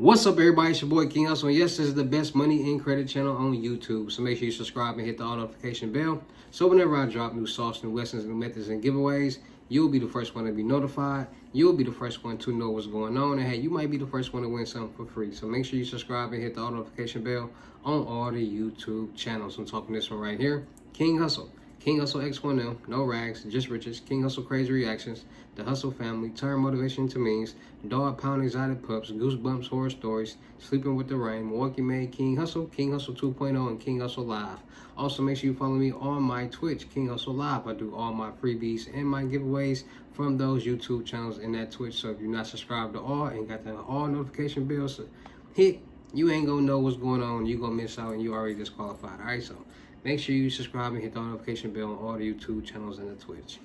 What's up, everybody? It's your boy King Hustle. Yes, this is the best money and credit channel on YouTube. So make sure you subscribe and hit the all notification bell. So whenever I drop new sauce, new lessons, new methods, and giveaways, you'll be the first one to be notified. You'll be the first one to know what's going on. And hey, you might be the first one to win something for free. So make sure you subscribe and hit the all notification bell on all the YouTube channels. I'm talking this one right here, King Hustle. King Hustle X1M, no rags, just riches, King Hustle crazy reactions, the Hustle family, turn motivation to means, dog pound exotic pups, goosebumps horror stories, sleeping with the rain, Milwaukee made King Hustle 2.0, and King Hustle Live. Also make sure you follow me on my Twitch, King Hustle Live. I do all my freebies and my giveaways from those YouTube channels in that Twitch. So if you're not subscribed to all and got the all notification bells hit, you ain't gonna know what's going on. You gonna miss out and you already disqualified. All right, so make sure you subscribe and hit the notification bell on all the YouTube channels and the Twitch.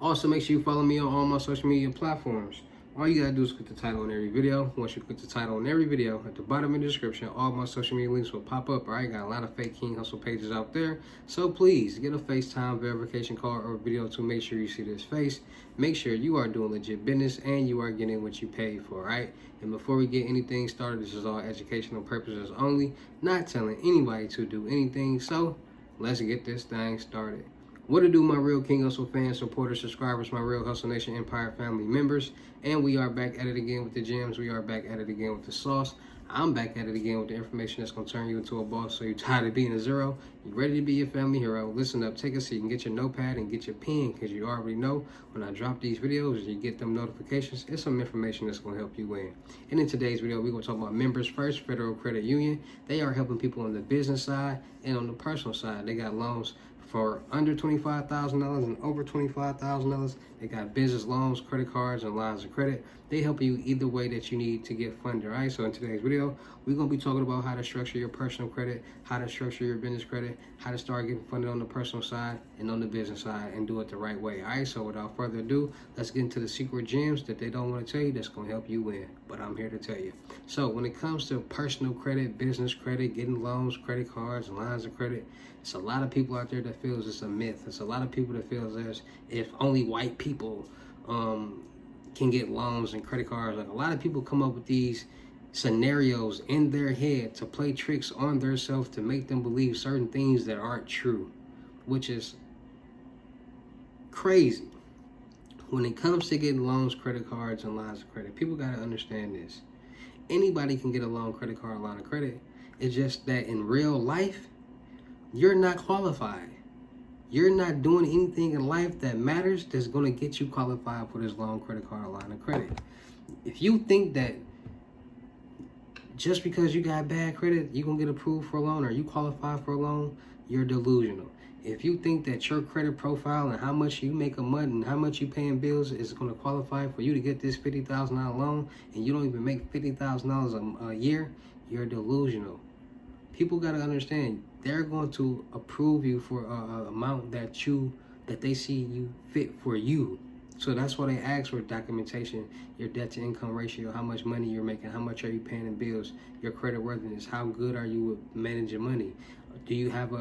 Also, make sure you follow me on all my social media platforms. All you gotta do is click the title on every video. Once you click the title on every video, at the bottom of the description, all my social media links will pop up. All right, got a lot of fake King Hustle pages out there. So please get a FaceTime verification card or video to make sure you see this face. Make sure you are doing legit business and you are getting what you paid for, all right? And before we get anything started, this is all educational purposes only, not telling anybody to do anything. So let's get this thing started. What to do, my real King Hustle fans, supporters, subscribers, my real Hustle Nation Empire family members. And we are back at it again with the gems. We are back at it again with the sauce. I'm back at it again with the information that's going to turn you into a boss. So you're tired of being a zero? You ready to be your family hero? Listen up, take a seat and get your notepad and get your pen, because you already know when I drop these videos, you get them notifications. It's some information that's going to help you win. And in today's video, we're going to talk about Members First Federal Credit Union. They are helping people on the business side and on the personal side. They got loans for under $25,000 and over $25,000. They got business loans, credit cards, and lines of credit. They help you either way that you need to get funded, all right? So in today's video, we're going to be talking about how to structure your personal credit, how to structure your business credit, how to start getting funded on the personal side and on the business side, and do it the right way, all right? So without further ado, let's get into the secret gems that they don't want to tell you that's going to help you win, but I'm here to tell you. So when it comes to personal credit, business credit, getting loans, credit cards, and lines of credit, it's a lot of people out there that feels it's a myth. It's a lot of people that feels as if only white people can get loans and credit cards. Like, a lot of people come up with these scenarios in their head to play tricks on themselves to make them believe certain things that aren't true, which is crazy. When it comes to getting loans, credit cards, and lines of credit, people got to understand this. Anybody can get a loan, credit card, line of credit. It's just that in real life, you're not qualified. You're not doing anything in life that matters that's going to get you qualified for this loan, credit card, line of credit. If you think that just because you got bad credit, you're going to get approved for a loan or you qualify for a loan, you're delusional. If you think that your credit profile and how much you make a month and how much you pay in bills is going to qualify for you to get this $50,000 loan, and you don't even make $50,000 a year, you're delusional. People got to understand, they're going to approve you for an amount that they see you fit for you. So that's why they ask for documentation, your debt to income ratio, how much money you're making, how much are you paying in bills, your credit worthiness, how good are you with managing money? Do you have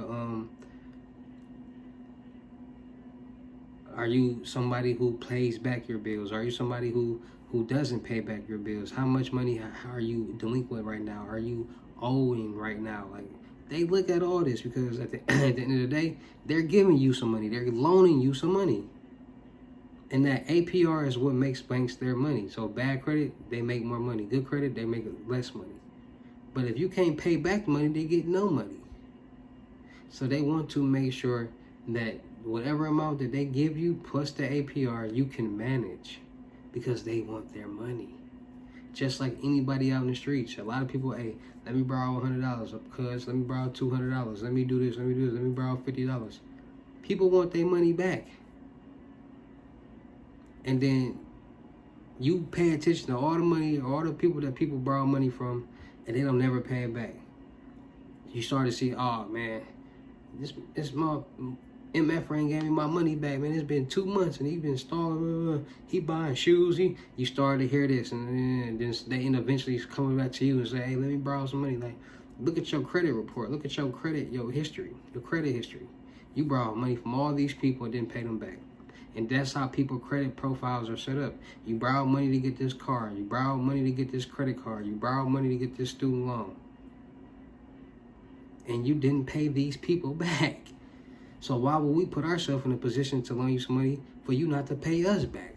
are you somebody who pays back your bills? Are you somebody who doesn't pay back your bills? How much money are you delinquent right now? Are you owing right now? Like, they look at all this because at the end of the day, they're giving you some money. They're loaning you some money. And that APR is what makes banks their money. So bad credit, they make more money. Good credit, they make less money. But if you can't pay back the money, they get no money. So they want to make sure that whatever amount that they give you plus the APR, you can manage, because they want their money. Just like anybody out in the streets, a lot of people, hey, let me borrow $100, because let me borrow $200, let me do this, let me do this, let me borrow $50. People want their money back. And then you pay attention to all the money, all the people that people borrow money from, and they don't never pay it back. You start to see, oh man, this my MF ain't gave me my money back, man. It's been 2 months and he's been stalling. He buying shoes. You start to hear this, and then they end up eventually coming back to you and say, hey, let me borrow some money. Like, look at your credit report. Look at your credit, your history, your credit history. You borrowed money from all these people and didn't pay them back. And that's how people credit profiles are set up. You borrow money to get this car. You borrow money to get this credit card. You borrow money to get this student loan. And you didn't pay these people back. So why would we put ourselves in a position to loan you some money for you not to pay us back?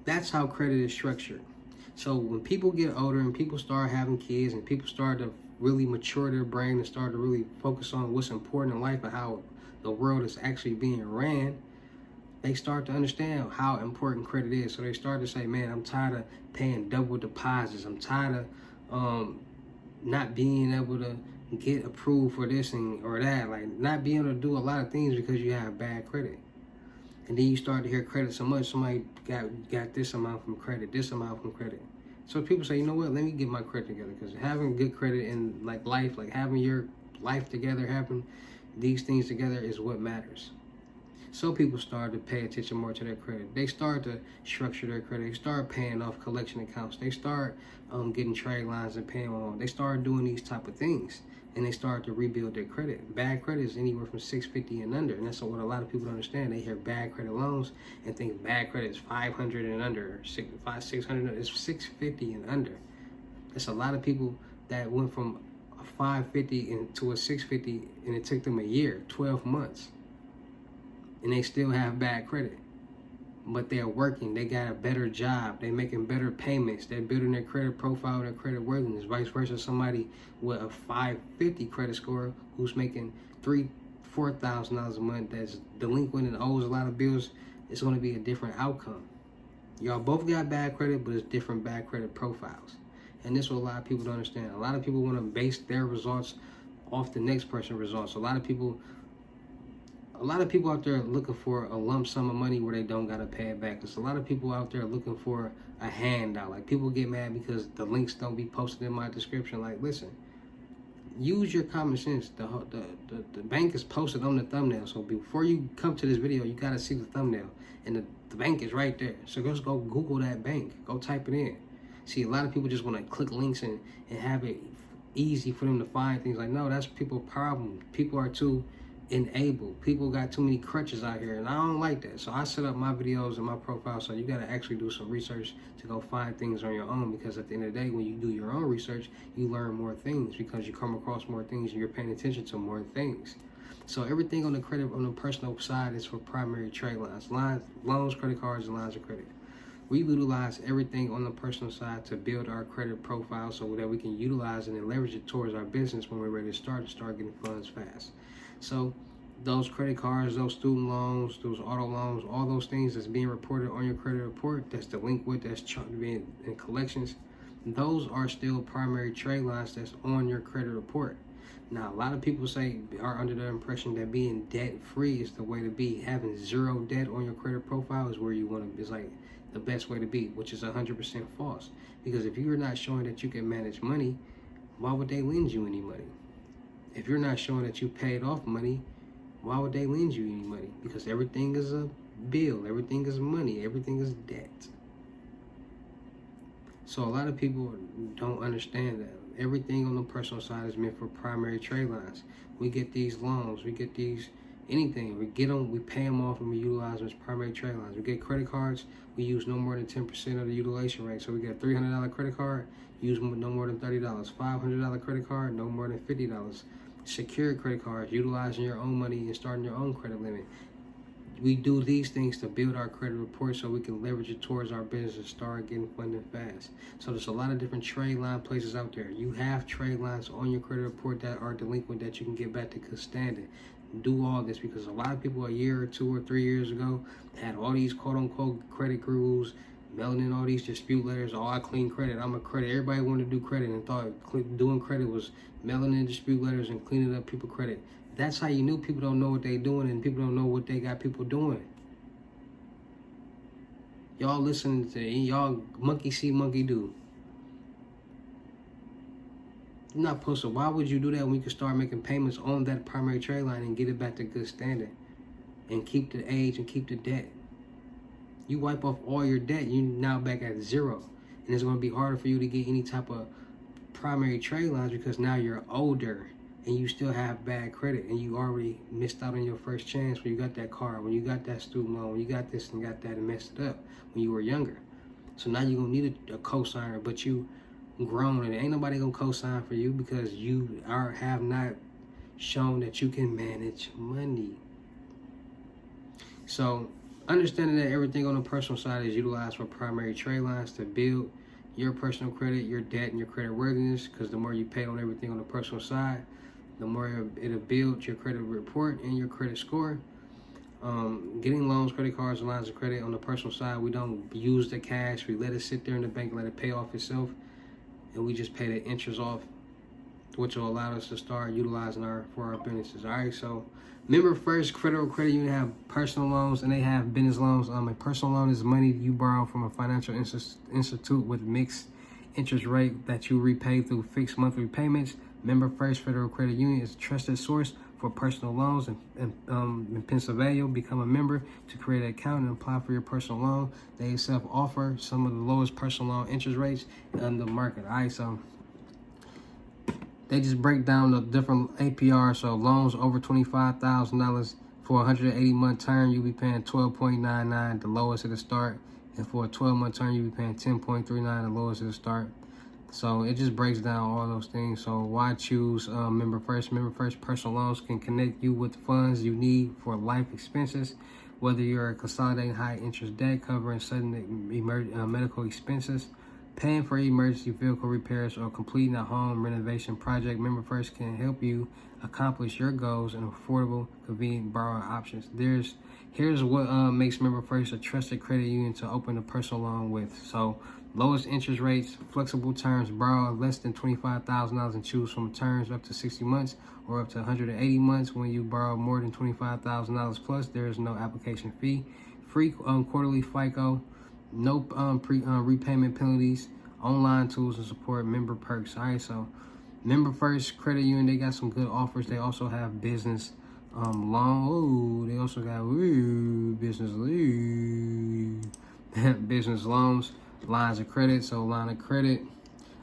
That's how credit is structured. So when people get older and people start having kids and people start to really mature their brain and start to really focus on what's important in life and how the world is actually being ran, they start to understand how important credit is. So they start to say, man, I'm tired of paying double deposits. I'm tired of not being able to get approved for this and or that, like not being able to do a lot of things because you have bad credit. And then you start to hear credit so much, somebody got this amount from credit, this amount from credit. So people say, you know what, let me get my credit together, because having good credit in like life, like having your life together, having these things together is what matters. So people start to pay attention more to their credit. They start to structure their credit. They start paying off collection accounts. They start getting trade lines and paying on. They start doing these type of things, and they start to rebuild their credit. Bad credit is anywhere from 650 and under, and that's what a lot of people don't understand. They hear bad credit loans and think bad credit is 500 and under, 600. It's 650 and under. That's a lot of people that went from a 550 into a 650, and it took them a year, 12 months. And they still have bad credit, but they're working. They got a better job. They're making better payments. They're building their credit profile, their credit worthiness. Vice versa, somebody with a 550 credit score who's making $4,000 a month, that's delinquent and owes a lot of bills, it's going to be a different outcome. Y'all both got bad credit, but it's different bad credit profiles. And this is what a lot of people don't understand. A lot of people want to base their results off the next person's results. A lot of people out there looking for a lump sum of money where they don't got to pay it back. There's a lot of people out there looking for a handout. Like, people get mad because the links don't be posted in my description. Like, listen, use your common sense. The bank is posted on the thumbnail. So before you come to this video, you got to see the thumbnail. And the bank is right there. So just go Google that bank. Go type it in. See, a lot of people just want to click links and have it easy for them to find things. Like, no, that's people's problem. People are too enabled. People got too many crutches out here, and I don't like that. So I set up my videos and my profile, so you got to actually do some research to go find things on your own, because at the end of the day, when you do your own research, you learn more things because you come across more things and you're paying attention to more things. So everything on the credit, on the personal side, is for primary trade lines, loans, credit cards, and lines of credit. We utilize everything on the personal side to build our credit profile so that we can utilize it and leverage it towards our business when we're ready to start getting funds fast. So those credit cards, those student loans, those auto loans, all those things that's being reported on your credit report, that's delinquent, that's being in collections, those are still primary trade lines that's on your credit report. Now, a lot of people are under the impression that being debt-free is the way to be. Having zero debt on your credit profile is where you want to, is like the best way to be, which is 100% false. Because if you're not showing that you can manage money, why would they lend you any money? If you're not showing that you paid off money, why would they lend you any money? Because everything is a bill, everything is money, everything is debt. So a lot of people don't understand that. Everything on the personal side is meant for primary trade lines. We get these loans, we get these anything. We get them, we pay them off, and we utilize them as primary trade lines. We get credit cards, we use no more than 10% of the utilization rate. So we get a $300 credit card, use no more than $30. $500 credit card, no more than $50. Secured credit cards, utilizing your own money and starting your own credit limit. We do these things to build our credit report so we can leverage it towards our business and start getting funded fast. So there's a lot of different trade line places out there. You have trade lines on your credit report that are delinquent that you can get back to good standing. Do all this because a lot of people a year or 2 or 3 years ago had all these quote-unquote credit gurus mailing in all these dispute letters. Oh, I clean credit, I'm a credit. Everybody wanted to do credit and thought doing credit was mailing in dispute letters and cleaning up people's credit. That's how you knew people don't know what they're doing and people don't know what they got people doing. Y'all listening to y'all monkey see, monkey do. You're not supposed to. Why would you do that when you can start making payments on that primary trade line and get it back to good standing and keep the age and keep the debt? You wipe off all your debt, you now back at zero. And it's going to be harder for you to get any type of primary trade lines because now you're older and you still have bad credit, and you already missed out on your first chance when you got that car, when you got that student loan, when you got this and got that and messed it up when you were younger. So now you're gonna need a co-signer, but you grown, and ain't nobody gonna co-sign for you because you have not shown that you can manage money. So understanding that everything on the personal side is utilized for primary trade lines to build your personal credit, your debt, and your credit worthiness, because the more you pay on everything on the personal side, the more it'll build your credit report and your credit score. Getting loans, credit cards, and lines of credit on the personal side, we don't use the cash. We let it sit there in the bank, let it pay off itself, and we just pay the interest off, which will allow us to start utilizing for our businesses. All right, so remember, First Federal Credit Union have personal loans and they have business loans. A personal loan is money you borrow from a financial institute with mixed interest rate that you repay through fixed monthly payments. Member First Federal Credit Union is a trusted source for personal loans in Pennsylvania. Become a member to create an account and apply for your personal loan. They offer some of the lowest personal loan interest rates in the market. All right, so they just break down the different APR. So loans over $25,000 for a 180-month term, you'll be paying 12.99, the lowest at the start. And for a 12-month term, you'll be paying 10.39, the lowest at the start. So it just breaks down all those things. So why choose Member First? Member First personal loans can connect you with the funds you need for life expenses. Whether you're consolidating high interest debt, covering sudden medical expenses, paying for emergency vehicle repairs, or completing a home renovation project, Member First can help you accomplish your goals in affordable, convenient borrowing options. Here's what makes Member First a trusted credit union to open a personal loan with. So lowest interest rates, flexible terms, borrow less than $25,000 and choose from terms up to 60 months or up to 180 months. When you borrow more than $25,000 plus, there is no application fee. Free quarterly FICO, no repayment penalties, online tools and support, member perks. All right, so Member First Credit Union, they got some good offers. They also have business loan. They also got business business loans, lines of credit. So line of credit,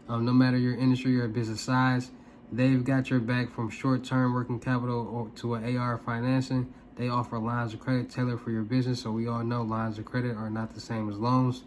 no matter your industry or business size, they've got your back from short-term working capital to an AR financing. They offer lines of credit tailored for your business. So we all know lines of credit are not the same as loans.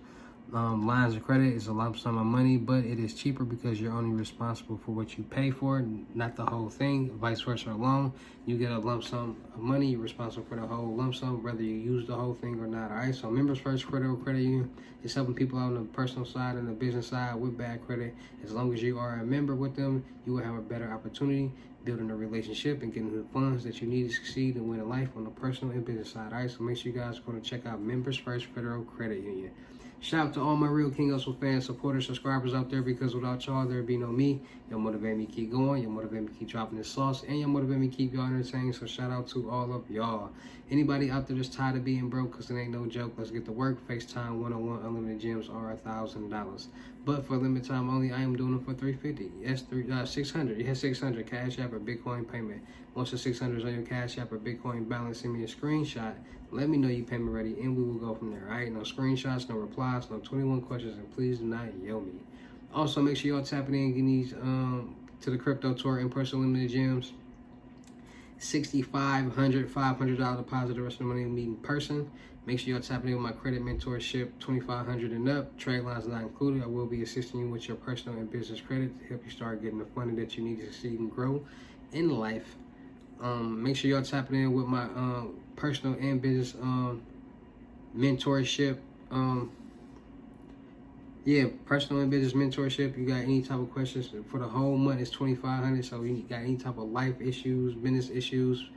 Lines of credit is a lump sum of money, but it is cheaper because you're only responsible for what you pay for, not the whole thing. Vice versa, a loan, you get a lump sum of money, you're responsible for the whole lump sum, whether you use the whole thing or not. All right, so Members First Federal Credit Union is helping people out on the personal side and the business side with bad credit. As long as you are a member with them, you will have a better opportunity building a relationship and getting the funds that you need to succeed and win in life on the personal and business side. All right, so make sure you guys go to check out Members First Federal Credit Union. Shout out to all my real King Hustle fans, supporters, subscribers out there, because without y'all, there'd be no me. Y'all motivate me to keep going. Y'all motivate me to keep dropping this sauce. And y'all motivate me to keep y'all entertained. So shout out to all of y'all. Anybody out there that's tired of being broke, because it ain't no joke, let's get to work. FaceTime 101 unlimited gems are $1,000. But for limited time only, I am doing them for $350. Yes, 600. You have 600 Cash App or Bitcoin payment. Once the 600 is on your Cash App or Bitcoin balance, send me a screenshot. Let me know you payment ready, and we will go from there. All right, no screenshots, no replies, no 21 questions, and please do not yell me. Also, make sure y'all tapping in, getting these to the crypto tour in person limited gems. $6,500, $500 deposit. The rest of the money will meet in person. Make sure y'all tapping in with my credit mentorship, $2,500 and up. Trade lines not included. I will be assisting you with your personal and business credit to help you start getting the funding that you need to succeed and grow in life. Make sure y'all tapping in with my personal and business mentorship. Personal and business mentorship. You got any type of questions for the whole month? It's $2,500. So you got any type of life issues, business issues,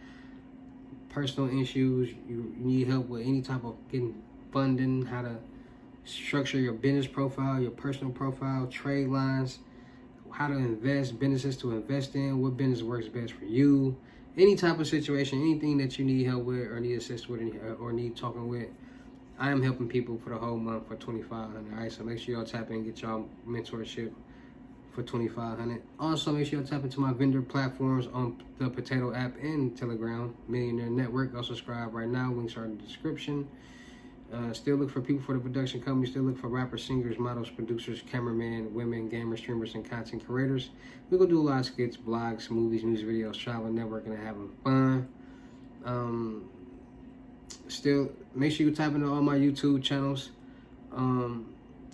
personal issues, you need help with any type of getting funding, how to structure your business profile, your personal profile, trade lines, how to invest, businesses to invest in, what business works best for you, any type of situation, anything that you need help with or need assist with or need talking with, I am helping people for the whole month for $2,500. All right, so make sure y'all tap in and get y'all mentorship for $2,500. Also, make sure y'all tap into my vendor platforms on the Potato app and Telegram, Millionaire Network. Go subscribe right now. Links are in the description. Still look for people for the production company. Still look for rappers, singers, models, producers, cameramen, women, gamers, streamers, and content creators. We're going to do a lot of skits, blogs, movies, music videos, traveling, networking, and having fun. Still, make sure you tap into all my YouTube channels.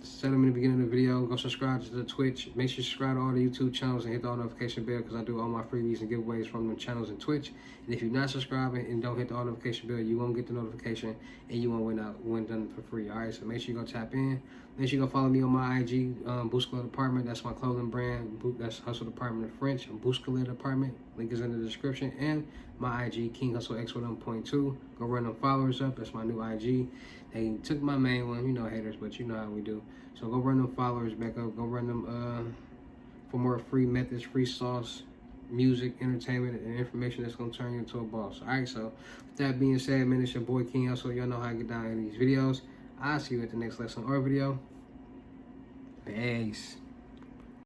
Said them in the beginning of the video. Go subscribe to the Twitch. Make sure you subscribe to all the YouTube channels and hit the all notification bell because I do all my freebies and giveaways from the channels and Twitch. And if you're not subscribing and don't hit the all notification bell, you won't get the notification and you won't win done for free. All right, so make sure you go tap in. Make sure you go follow me on my IG, Bousculette Department. That's my clothing brand. That's Hustle Department in French. Bousculette Department. Link is in the description. And my IG, King Hustle X with 1.2. Go run them followers up. That's my new IG. They took my main one. You know haters, but you know how we do. So go run them followers back up. Go run them for more free methods, free sauce, music, entertainment, and information that's going to turn you into a boss. All right, so with that being said, man, it's your boy King Hustle. Y'all know how I get down in these videos. I'll see you at the next lesson or video. Peace.